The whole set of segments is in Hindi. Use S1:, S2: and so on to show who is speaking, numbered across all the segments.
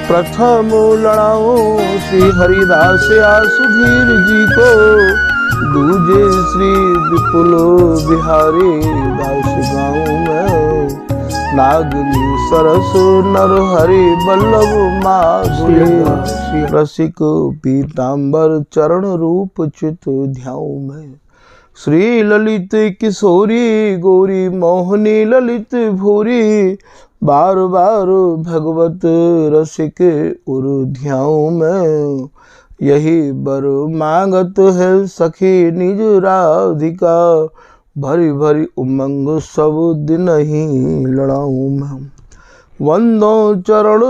S1: प्रथम लड़ाओ श्री हरिदास सुधीर जी को, दूजे श्री विपुल बिहारी दास गाँव में, नागनी सरस नर हरि बल्लभ माधुरी, रसिक पीताम्बर चरण रूप चित ध्याऊ में, श्री ललित किशोरी गौरी मोहनी ललित भूरी, बार बार भगवत रसिक उर ध्याऊ में, यही बर मांगत है सखी निज राधिका, भरी भरी उमंग सब दिन ही लड़ाऊं मैं, वंदो चरण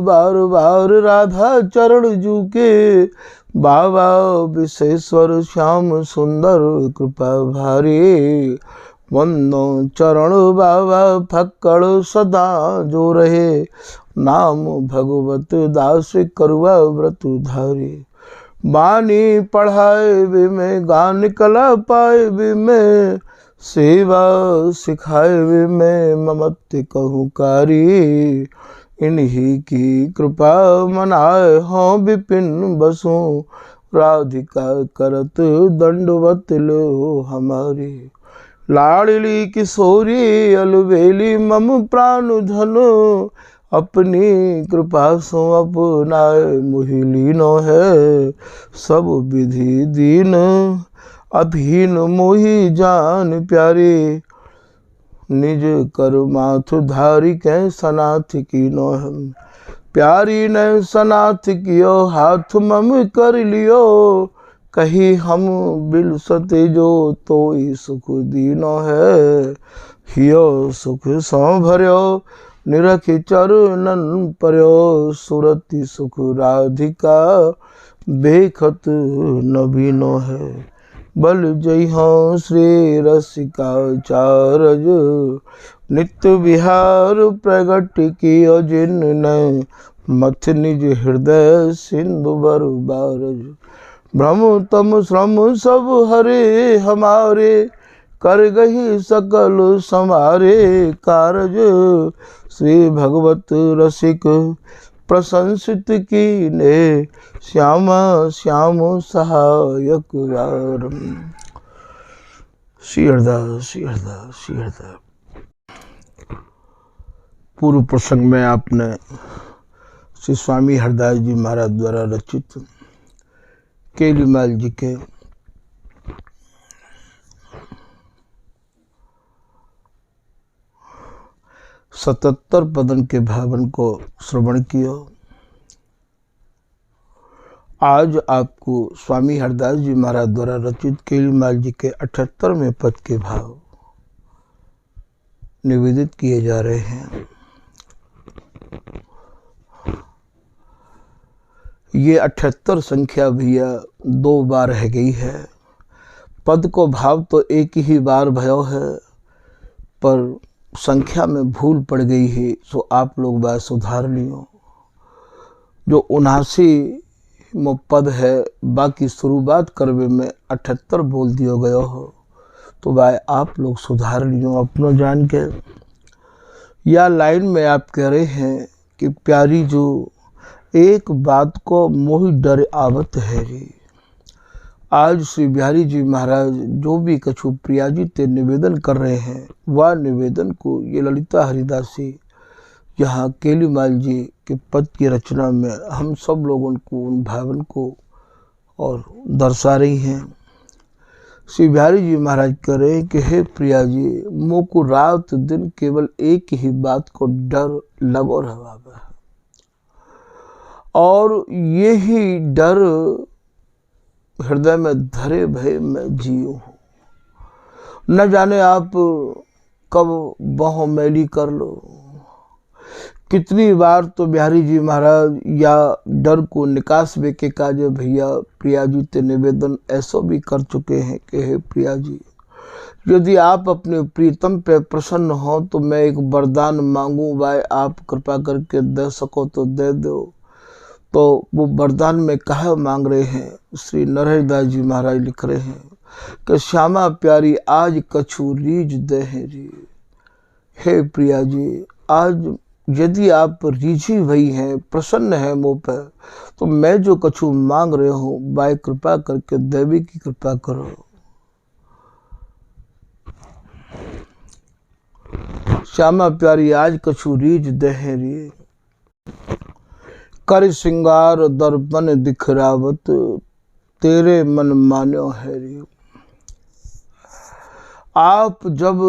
S1: बार बार राधा चरण जूके, बाबा विशेश्वर श्याम सुंदर कृपा भारी, वंदो चरण बाबा फक्कड़ सदा जो रहे, नाम भगवत दास करुआ व्रत धारी, बानी पढ़ाए वे में गान कला पाए वे में, सेवा सिखाए वे में ममत्य कहूँ कारी, इन्हीं की कृपा मनाए हों विपिन बसों, राधिका करत दंडवत लो हमारी, लाडली किशोरी अलबेली मम प्राण धन, अपनी कृपा सो अपनाए मोहिलीनो है, सब विधि दीन अभीन मोहि जान प्यारे, निज कर माथ धारी कै सनाथ कीनो है, प्यारी ने सनाथ कियो हाथ मम कर लियो, कही हम बिल सते जो तोई सुख दीनो है, हियो सुख सौ भर्यो निरखि चरणन पर्यो, सुरति सुख राधिका बेखत नबीनो है, बल जय हो श्री रसिकाचार्य, नित्य विहार प्रगट कियो जिनने, मथ निज हृदय सिंधु बर बारज, भ्रम तम श्रम सब हरे हमारे, कर गही सकल समारे कारज, श्री भगवत रसिक प्रशंसित की ने, श्यामा श्याम सहायक वारम। श्री हरदास श्री हरदास श्री हरदास। पूर्व प्रसंग में आपने श्री स्वामी हरदास जी महाराज द्वारा रचित केलीमाल जी के सतहत्तर पदन के भावन को श्रवण किया। आज आपको स्वामी हरदास जी महाराज द्वारा रचित केलीमाल जी के 78वें पद के भाव निवेदित किए जा रहे हैं। ये 78 संख्या भैया 2 बार रह गई है। पद को भाव तो एक ही बार भयो है, पर संख्या में भूल पड़ गई है, सो आप लोग बात सुधार लियो। जो 79 पद है, बाकी शुरुआत करवे में 78 बोल दियो गयो हो, तो भाई आप लोग सुधार लियो अपनो जान के। या लाइन में आप कह रहे हैं कि प्यारी जो एक बात को मोहि डर आवत है रे। आज श्री बिहारी जी महाराज जो भी कछु प्रिया जी ते निवेदन कर रहे हैं, वह निवेदन को ये ललिता हरिदासी यहाँ केलीमाल जी के पद की रचना में हम सब लोगों को उन भावन को और दर्शा रही हैं। श्री बिहारी जी महाराज कह रहे हैं कि हे प्रिया जी, मोह को रात दिन केवल एक ही बात को डर लगो रहा है, और यही डर हृदय में धरे भय में जियो हूँ। न जाने आप कब बाहों मैली कर लो। कितनी बार तो बिहारी जी महाराज या डर को निकास वे के काज भैया प्रिया जी ते निवेदन ऐसा भी कर चुके हैं कि हे प्रिया जी, यदि आप अपने प्रीतम पे प्रसन्न हो तो मैं एक वरदान मांगू, भाई आप कृपा करके दे सको तो दे दो। तो वो वरदान में कहा मांग रहे हैं। श्री नरहरिदास जी महाराज लिख रहे हैं कि श्यामा प्यारी आज कछु रीझ दे री। हे प्रिया जी, आज यदि आप रीझी भई हैं, प्रसन्न हैं मोह पर, तो मैं जो कछु मांग रहे हूँ, बाय कृपा करके देवी की कृपा करो। श्यामा प्यारी आज कछु रीझ दहे रे, कर श्रृंगार दर्पण दिखरावत, तेरे मन मान्यो है रे। आप जब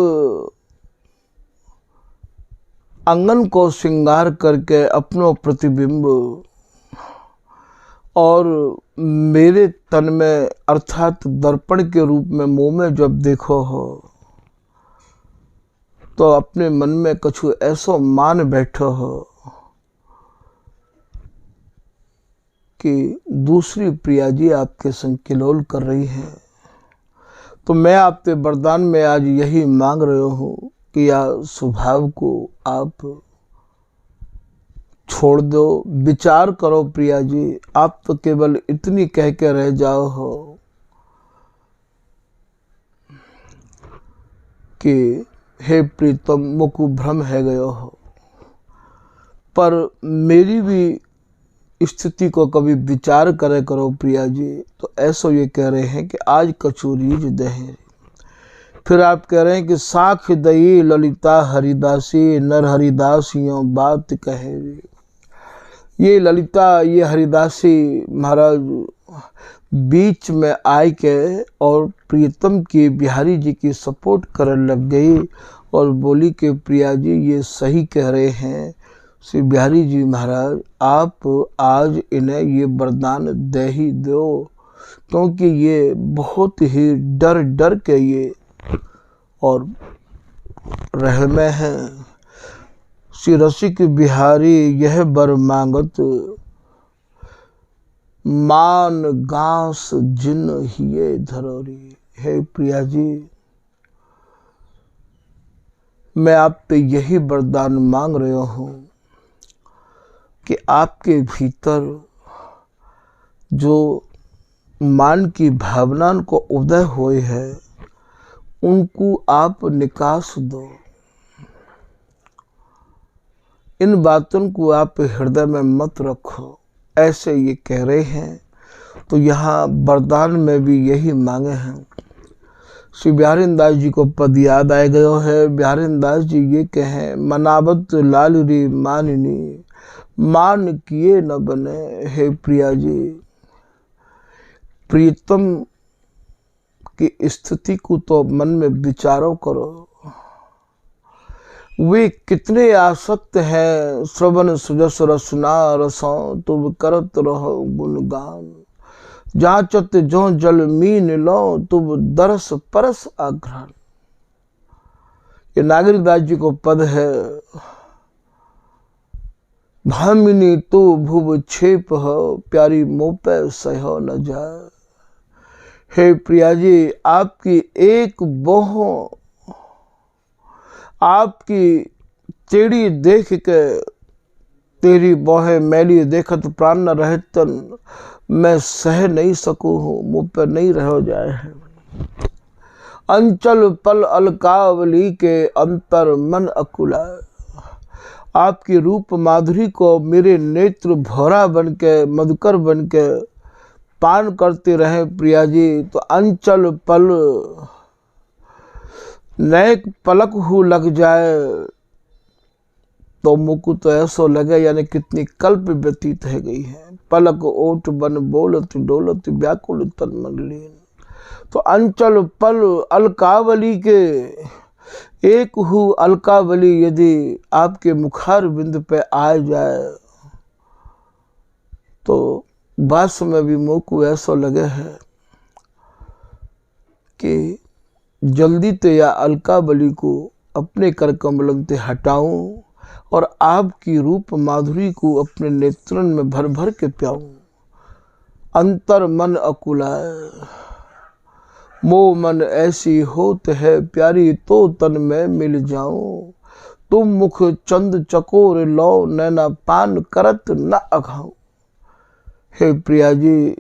S1: आंगन को श्रृंगार करके अपनो प्रतिबिंब और मेरे तन में अर्थात दर्पण के रूप में मुंह में जब देखो हो, तो अपने मन में कछु ऐसो मान बैठो हो कि दूसरी प्रिया जी आपके संग किलोल कर रही है। तो मैं आपके वरदान में आज यही मांग रहे हूँ कि या स्वभाव को आप छोड़ दो, विचार करो प्रिया जी। आप तो केवल इतनी कह के रह जाओ हो कि हे प्रीतम मुकु भ्रम है गयो हो, पर मेरी भी स्थिति को कभी विचार करे करो प्रिया जी। तो ऐसा ये कह रहे हैं कि आज कछु रीझ दहे। फिर आप कह रहे हैं कि साख दई ललिता हरिदासी, नर हरिदासियों बात कहे। ये ललिता, ये हरिदासी महाराज बीच में आए के और प्रीतम की बिहारी जी की सपोर्ट करने लग गई और बोली कि प्रिया जी ये सही कह रहे हैं श्री बिहारी जी महाराज, आप आज इन्हें ये वरदान दे ही दो, क्योंकि ये बहुत ही डर डर के ये और रह में है। श्री रसिक बिहारी यह बर मांगत, मान गांस जिन हिये धरोरी। हे प्रिया जी, मैं आप पे यही वरदान मांग रहा हूँ कि आपके भीतर जो मान की भावना को उदय हुए है, उनको आप निकास दो। इन बातों को आप हृदय में मत रखो, ऐसे ये कह रहे हैं। तो यहाँ वरदान में भी यही मांगे हैं। श्री बिहारी दास जी को पद याद आए गयो है। बिहारी दास जी ये कहें, मनावत लाल री माननी, मान किए न बने। हे प्रिया जी, प्रीतम की स्थिति को तो मन में विचारो करो। वे कितने आसक्त हैं, श्रवण सुजस रसना रसों, तुम करत रहो गुणगान। जांचत जो जल मीन लो, तुम दरस परस आग्रहण। ये नागरिक दास जी को पद है। भामिनी तो भुव छेप हो, प्यारी मोह पे सहो न जाए। हे प्रिया जी, आपकी एक बोह, आपकी टेढ़ी देख के, तेरी बोहे मैली देखत प्राण न रहे तन, मैं सह नहीं सकूं हूँ, मुँह पर नहीं रह जाए है। अंचल पल अलकावली के, अंतर मन अकुला। आपकी रूप माधुरी को मेरे नेत्र भौरा बन के, मधुकर बन के पान करते रहे प्रिया जी। तो अंचल पल, नेक पलक हो लग जाए तो मुकु तो ऐसो लगे यानी कितनी कल्प व्यतीत है गई है। पलक ओट बन बोलत डोलत, व्याकुल तन मन लीन। तो अंचल पल अलकावली के, एक हु अलकावली यदि आपके मुखार बिंद पे आ जाए तो बस में भी मुकु ऐसा लगे है कि जल्दी ते या अलकावली को अपने कर कमलन ते हटाऊं और आपकी रूप माधुरी को अपने नेत्रन में भर भर के प्याऊं। अंतर मन अकुलाए, मोह मन ऐसी होत है प्यारी, तो तन में मिल जाऊं। तुम मुख चंद चकोर लो, नैना पान करत न अघाऊं। हे प्रिया जी,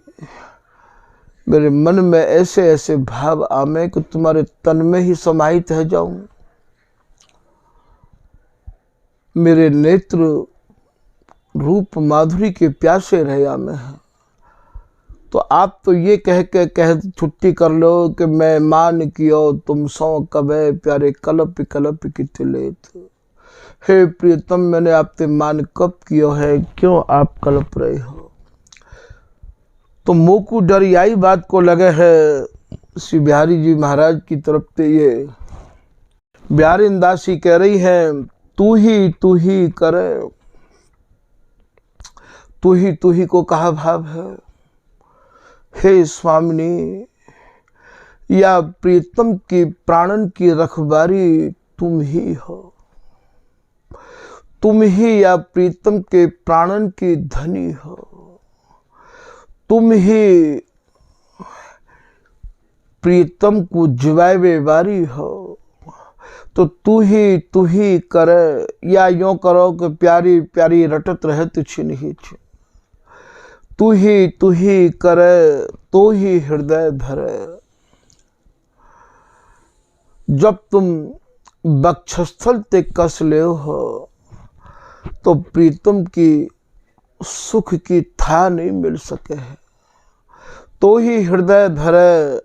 S1: मेरे मन में ऐसे ऐसे भाव आमे कि तुम्हारे तन में ही समाहित है जाऊं। मेरे नेत्र रूप माधुरी के प्यासे रहे में है, तो आप तो ये कह छुट्टी कर लो कि मैं मान कियो तुम सौ कबे प्यारे कलप कलप की तिलेत। हे प्रियतम, मैंने आपसे मान कब कियो है, क्यों आप कलप रहे हो। तो मोकू डर आई बात को लगे है श्री बिहारी जी महाराज की तरफ से। ये बिहारी दासी कह रही है, तू ही करे, तू ही को कहा भाव है। हे स्वामिनी, या प्रीतम की प्राणन की रखवारी तुम ही हो, तुम ही या प्रीतम के प्राणन की धनी हो, तुम ही प्रीतम को जिवाए वारी हो। तो तू ही करे, या यूं करो कि प्यारी प्यारी रटत रहे तुझ नहीं छ। तू ही करे, तो ही हृदय धरे। जब तुम वक्षस्थल ते कस ले हो, तो प्रीतम की सुख की था नहीं मिल सके है। तो ही हृदय धरे,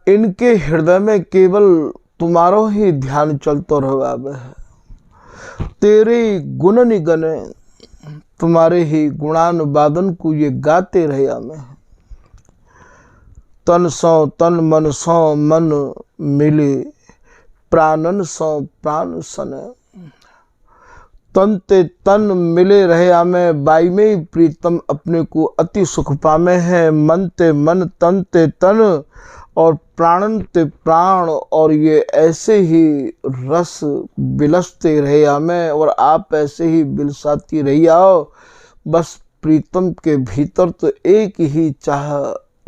S1: इनके हृदय में केवल तुम्हारो ही ध्यान चलतो रहे है। तेरे गुण निगने, तुम्हारे ही गुणानुवादन को ये गाते रहे हमें। तन सौ तन मन सौ मन मिले, प्राणन सौ प्राण सने। तन ते तन मिले रहे हमें, बाई में ही प्रीतम अपने को अति सुख पामे हैं। मन ते मन, तन ते तन और प्राणन ते प्राण, और ये ऐसे ही रस बिलसते रहे हमें, और आप ऐसे ही बिलसाती रही आओ। बस प्रीतम के भीतर तो एक ही चाह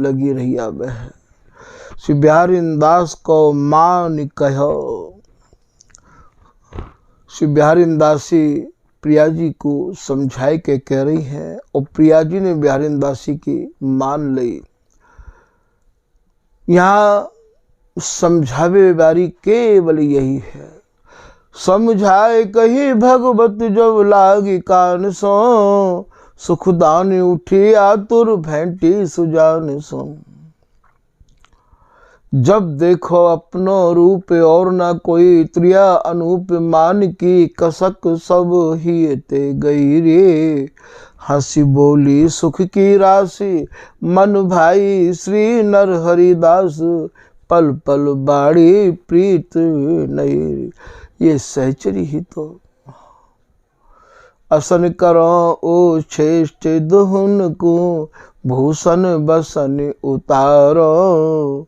S1: लगी रही आवे है। श्री बिहारी दास को मान कहो। श्री बिहारी दासी प्रिया जी को समझाए के कह रही हैं, और प्रिया जी ने बिहारी दासी की मान ली। यहाँ समझावे वारी केवल यही है, समझाए कही भगवत जब लागी कान सो। सुखदान उठी आतुर भेंटी सुजान सो। जब देखो अपनो रूप और ना कोई, त्रिया अनूप मान की कसक सब ही ते गई रे। हंसी बोली सुख की राशि, मन भाई श्री नर हरिदास। पल पल बाड़ी प्रीत नहीं, ये सहचरी ही तो। असन करो ओ श्रेष्ठ दुहुन को, भूषण बसन उतारो।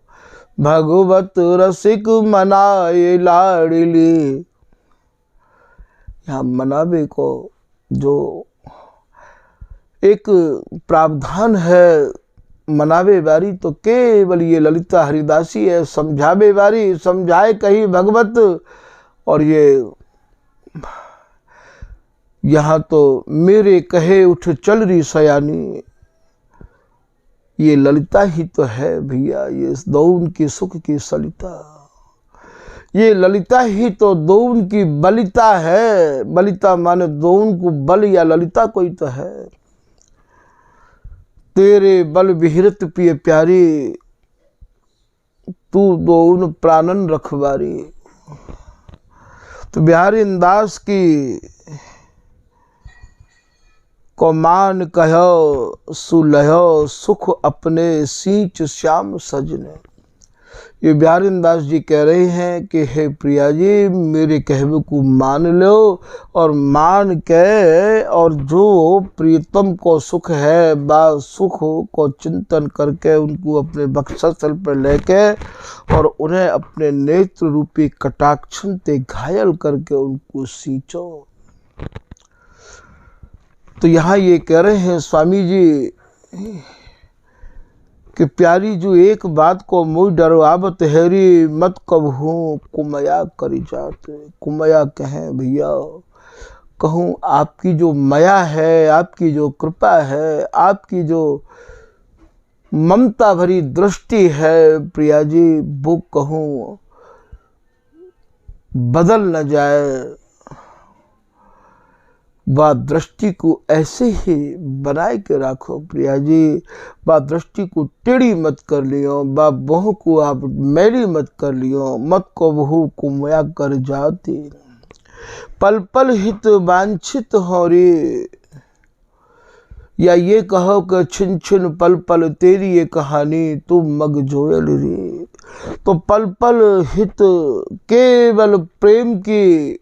S1: भगवत रसिक मनाए लाडली। यहाँ मनावे को जो एक प्रावधान है, मनावे वारी तो केवल ये ललिता हरिदासी है। समझावे वारी, समझाए कही भगवत, और ये यहाँ तो मेरे कहे उठ चल रही सयानी, ये ललिता ही तो है भैया। ये दौन की सुख की सलिता, ये ललिता ही तो दौन की बलिता है। बलिता माने दौन को बल, या ललिता कोई तो है। तेरे बल विहिरत पिय प्यारी, तू दौन प्राणन रखवारी। तो बिहारी दास की को मान कहो, सुलहो सुख अपने सींच श्याम सजने। ये बिहारी दास जी कह रहे हैं कि हे प्रिया जी, मेरे कहवे को मान लो, और मान के और जो प्रीतम को सुख है, बा सुख को चिंतन करके उनको अपने वक्षस्थल पर लेके, और उन्हें अपने नेत्र रूपी कटाक्षन ते घायल करके उनको सींचो। तो यहाँ ये कह रहे हैं स्वामी जी कि प्यारी जो एक बात को मुझ डरवावत हैरी, मत कबहू कुमया करी जाते। कुमया कहें भैया, कहूँ आपकी जो माया है, आपकी जो कृपा है, आपकी जो ममता भरी दृष्टि है प्रिया जी, वो कहूँ बदल न जाए, वह दृष्टि को ऐसे ही बनाए के रखो प्रिया जी। वह दृष्टि को टेढ़ी मत कर लियो, वह बहू को आप मैली मत कर लियो, मत को बहू को मया कर जाती। पल पल हित वांछित हो रे, या ये कहो कि छिन छिन पल पल तेरी ये कहानी तू मग जोयल रे। तो पल पल हित केवल प्रेम की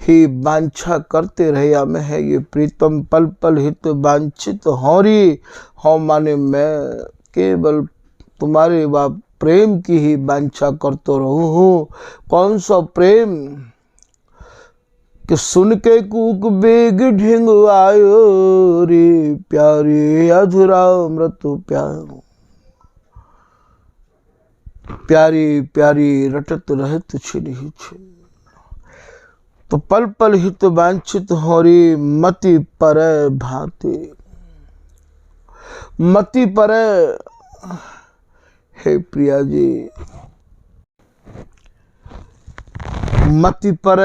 S1: ही वांछा करते रहे में है ये प्रीतम। पल पल हित वांछित हौरी हो माने मैं केवल तुम्हारे व प्रेम की ही वांछा करते रहूं हूँ। कौन सा प्रेम कि सुन के कूक बेग ढिंग आयो रे, प्यारे अधूरा मृत्यु प्यारो, प्यारी प्यारी रटत रहत छिड़ी छे। तो पल पल हित वांछित होरी मति पर भांति, मति पर हे प्रिया जी, मति पर,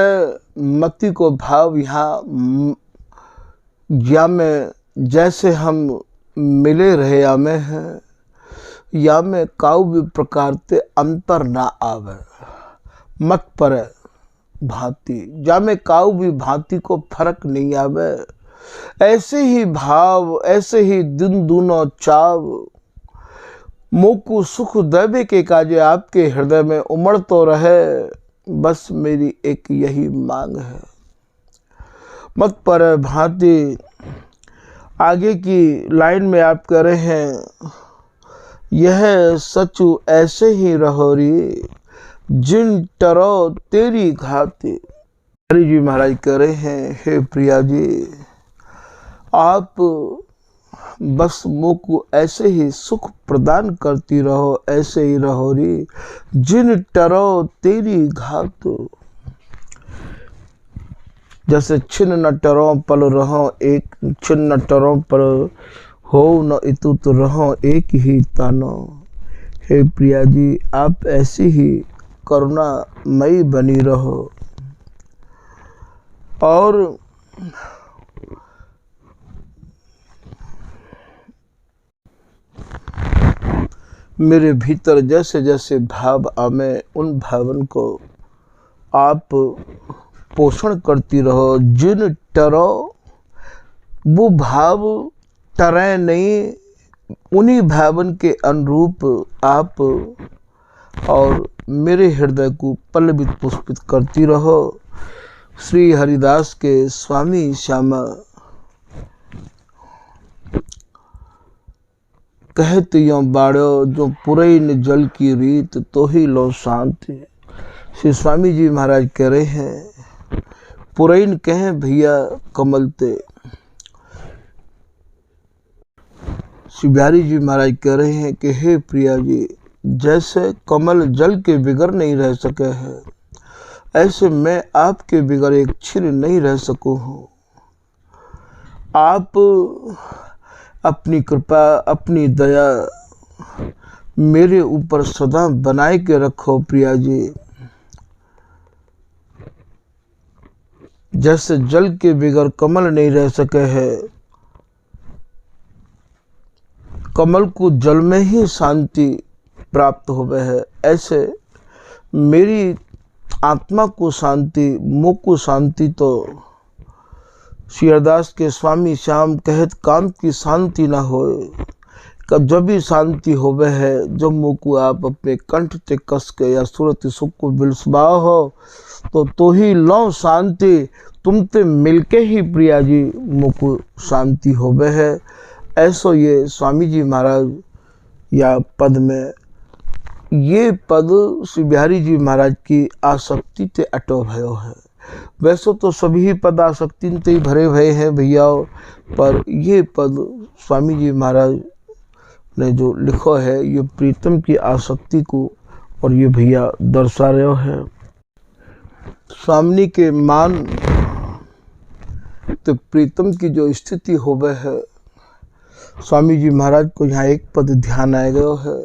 S1: मति को भाव यहाँ या में जैसे हम मिले रहे या में है, या में काउ भी प्रकार ते अंतर ना आवे। मत पर भांति, जा में काउ भी भांति को फर्क नहीं आवे। ऐसे ही भाव, ऐसे ही दिन दूनो चाव, मोकु सुख देवे के काजे आपके हृदय में उमड़ तो रहे, बस मेरी एक यही मांग है। मत पर भांति आगे की लाइन में आप कह रहे हैं, यह सचु ऐसे ही रहो री जिन टरो तेरी घाती। हरि जी महाराज कह रहे हैं, हे प्रिया जी, आप बस मोको ऐसे ही सुख प्रदान करती रहो, ऐसे ही रहो री जिन टरो तेरी घात। जैसे छिन न टरो पल रहो एक, छिन न टरो पर हो न इतुत रहो एक ही तानो। हे प्रिया जी, आप ऐसी ही करुणामयी बनी रहो और मेरे भीतर जैसे जैसे भाव आवे उन भावन को आप पोषण करती रहो। जिन टरो, वो भाव टरे नहीं, उन्हीं भावन के अनुरूप आप और मेरे हृदय को पल्लवित पुष्पित करती रहो। श्री हरिदास के स्वामी श्यामा कहत यो बाड़ो, जो पुरैन जल की रीत तो ही लो शांति। श्री स्वामी जी महाराज कह रहे हैं, पुरैन कहें भैया कमलते। श्री बिहारी जी महाराज कह रहे हैं कि हे प्रिया जी, जैसे कमल जल के बिगर नहीं रह सके हैं, ऐसे मैं आपके बिगर एक क्षण नहीं रह सकूं हूँ। आप अपनी कृपा, अपनी दया मेरे ऊपर सदा बनाए के रखो प्रिया जी। जैसे जल के बिगर कमल नहीं रह सके है, कमल को जल में ही शांति प्राप्त होवे है, ऐसे मेरी आत्मा को शांति, मुख को शांति तो श्री हरिदास के स्वामी श्याम कहत काम की शांति ना होए। कब जब भी शांति होवे है, जब मुँह को आप अपने कंठ से कस के या सूरत सुख को बिलसबा हो तो ही लो शांति, तुमते मिलके ही प्रिया जी मुँह को शांति होवे है। ऐसो ये स्वामी जी महाराज या पद में, ये पद श्री बिहारी जी महाराज की आसक्ति ते अटो भयो है। वैसे तो सभी पद आसक्ति ते ही भरे भये हैं भैया, पर ये पद स्वामी जी महाराज ने जो लिखो है, ये प्रीतम की आसक्ति को और ये भैया दर्शा रहे है। स्वामी के मान तो प्रीतम की जो स्थिति होवे है, स्वामी जी महाराज को यहाँ एक पद ध्यान आ गया है।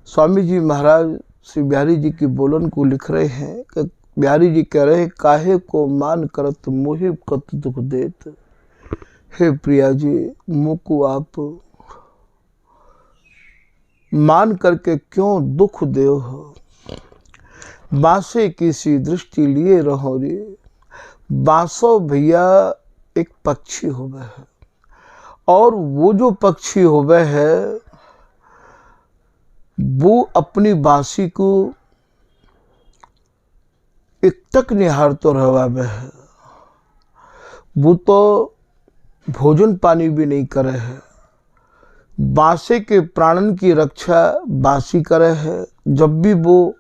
S1: स्वामी जी महाराज श्री बिहारी जी की बोलन को लिख रहे हैं कि बिहारी जी कह रहे काहे को मान करत मोहि कत दुख देत। हे प्रिया जी, मुझको आप मान करके क्यों दुख दे हो। बांसे किसी दृष्टि लिए रहो रे। बांसो भैया एक पक्षी होवे है, और वो जो पक्षी होवे है वो अपनी बांसी को एक तक निहारतो रहवावे है। वो तो भोजन पानी भी नहीं करे है। बांसे के प्राणन की रक्षा बांसी करे है। जब भी वो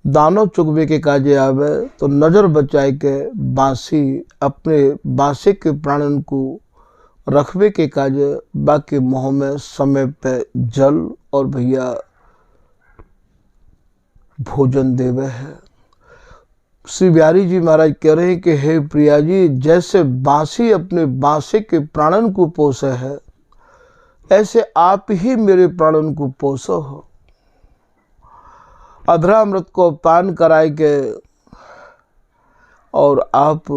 S1: दानो चुगवे के काजे आवे तो नजर बचाए के बांसी अपने बांसे के प्राणन को रखवे के काजे बाकी मुँह में समय पे जल और भैया भोजन देवे है। श्री बिहारी जी महाराज कह रहे हैं कि हे प्रिया जी, जैसे बांसी अपने बांसे के प्राणन को पोसे है, ऐसे आप ही मेरे प्राणन को पोसो हो। अधरा अमृत को पान कराए के और आप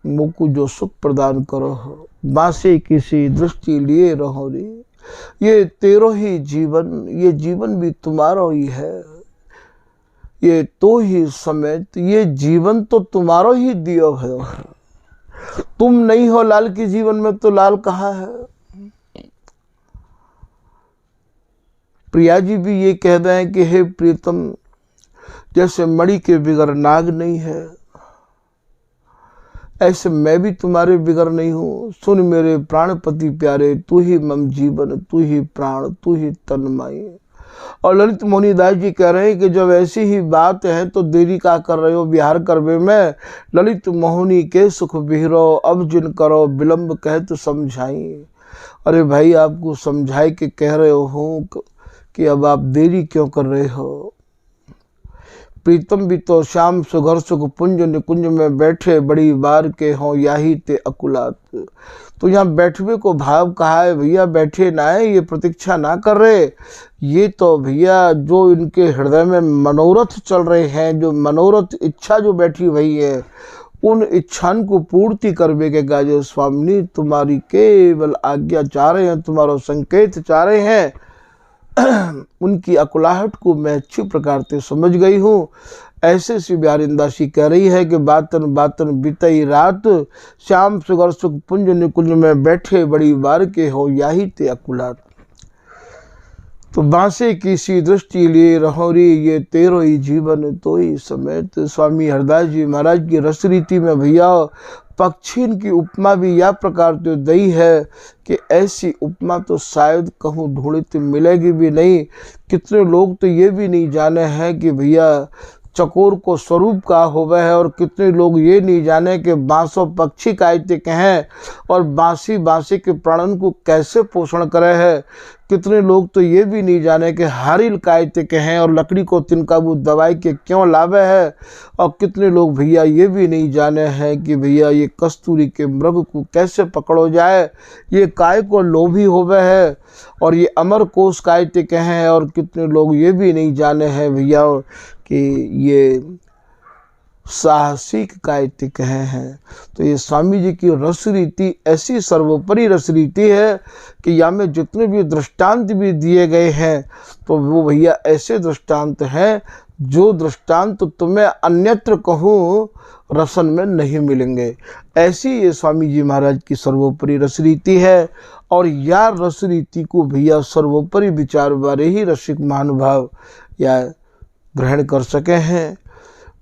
S1: मुझको जो सुख प्रदान करो हो। बांसे किसी दृष्टि लिए रहो रे। ये तेरो ही जीवन, ये जीवन भी तुम्हारा ही है। ये तो ही समेत ये जीवन तो तुम्हारो ही दियो है। तुम नहीं हो लाल के जीवन में तो लाल कहाँ है। प्रिया जी भी ये कह रहे हैं कि हे प्रीतम, जैसे मणि के बिगर नाग नहीं है, ऐसे मैं भी तुम्हारे बिगर नहीं हूँ। सुन मेरे प्राणपति प्यारे, तू ही मम जीवन, तू ही प्राण, तू ही तन्माई। और ललित मोहनीदास जी कह रहे हैं कि जब ऐसी ही बात है तो देरी का कर रहे हो बिहार करवे में। ललित मोहनी के सुख बिहरो, अब जिन करो विलंब कह तो समझाई। अरे भाई, आपको समझाए के कह रहे हो कि अब आप देरी क्यों कर रहे हो। प्रीतम भी तो श्याम सुघर सुख पुंज निकुंज में बैठे, बड़ी बार के हों याही ते अकुलात। तो यहाँ बैठवे को भाव कहा है भैया, बैठे ना है, ये प्रतीक्षा ना कर रहे। ये तो भैया जो इनके हृदय में मनोरथ चल रहे हैं, जो मनोरथ इच्छा जो बैठी हुई है, उन इच्छान को पूर्ति करवे के गाजे स्वामिनी तुम्हारी केवल आज्ञा चाह रहे हैं, तुम्हारा संकेत चाह रहे हैं। उनकी अकुलाहट को मैं अच्छी प्रकार से समझ गई हूँ। ऐसे श्री बिहारीदासी कह रही है कि बातन बातन बीतई रात, श्याम सुगर सुख पुंज निकुंज में बैठे, बड़ी बार के हो याही ते अकुलात। तो बांसे किसी दृष्टि लिए रहो रे, ये तेरो ही जीवन तो ही समेत। स्वामी हरदास जी महाराज की रस रीति में भैया पक्षी की उपमा भी या प्रकार तो दई है कि ऐसी उपमा तो शायद कहूँ ढूंढती मिलेगी भी नहीं। कितने लोग तो ये भी नहीं जाने हैं कि भैया चकोर को स्वरूप का होवे है, और कितने लोग ये नहीं जाने कि बांसो पक्षी कायते कहें और बांसी बांसी के प्राणन को कैसे पोषण करे है। कितने लोग तो ये भी नहीं जाने कि हारिल कायते कहें और लकड़ी को तिनका वो दवाई के क्यों लावे है। और कितने लोग भैया ये भी नहीं जाने हैं कि भैया ये कस्तूरी के मृग को कैसे पकड़ो जाए, ये काय को लोभी होवे है, और ये अमर कोश कायते कहें। और कितने लोग ये भी नहीं जाने हैं भैया कि ये साहसिक कायते कहे हैं। तो ये स्वामी जी की रस रीति ऐसी सर्वोपरि रस रीति है कि यहाँ में जितने भी दृष्टांत भी दिए गए हैं तो वो भैया ऐसे दृष्टांत हैं जो दृष्टांत तुम्हें अन्यत्र कहूँ रसन में नहीं मिलेंगे। ऐसी ये स्वामी जी महाराज की सर्वोपरि रस रीति है। और या रस रीति को भैया सर्वोपरि विचार वाले ही रसिक महानुभाव या ग्रहण कर सके हैं।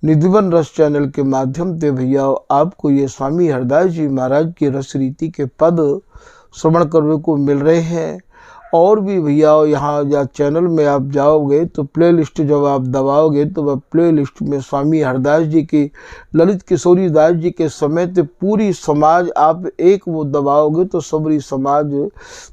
S1: निधिवन रस चैनल के माध्यम से भैया आपको ये स्वामी हरदास जी महाराज की रस रीति के पद श्रवण करने को मिल रहे हैं। और भी भैया यहाँ या चैनल में आप जाओगे तो प्लेलिस्ट जब आप दबाओगे तो वह प्लेलिस्ट में स्वामी हरदास जी की, ललित किशोरी दास जी के समेत पूरी समाज आप एक वो दबाओगे तो सबरी समाज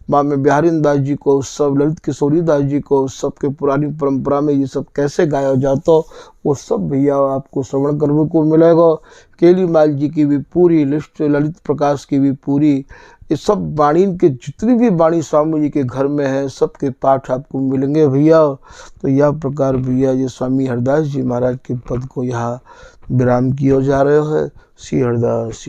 S1: माँ में बिहारीदास जी को उत्सव, ललित किशोरी दास जी को उत्सव के पुरानी परंपरा में ये सब कैसे गाया जाता वो सब भैया आपको श्रवण करने को मिलेगा। केली माल जी की भी पूरी लिस्ट, ललित प्रकाश की भी पूरी ये सब वाणी के जितनी भी वाणी स्वामी जी के घर में है सबके पाठ आपको मिलेंगे भैया। तो यह प्रकार भैया ये स्वामी हरदास जी महाराज के पद को यहाँ विराम किया जा रहे है। श्री हरदास।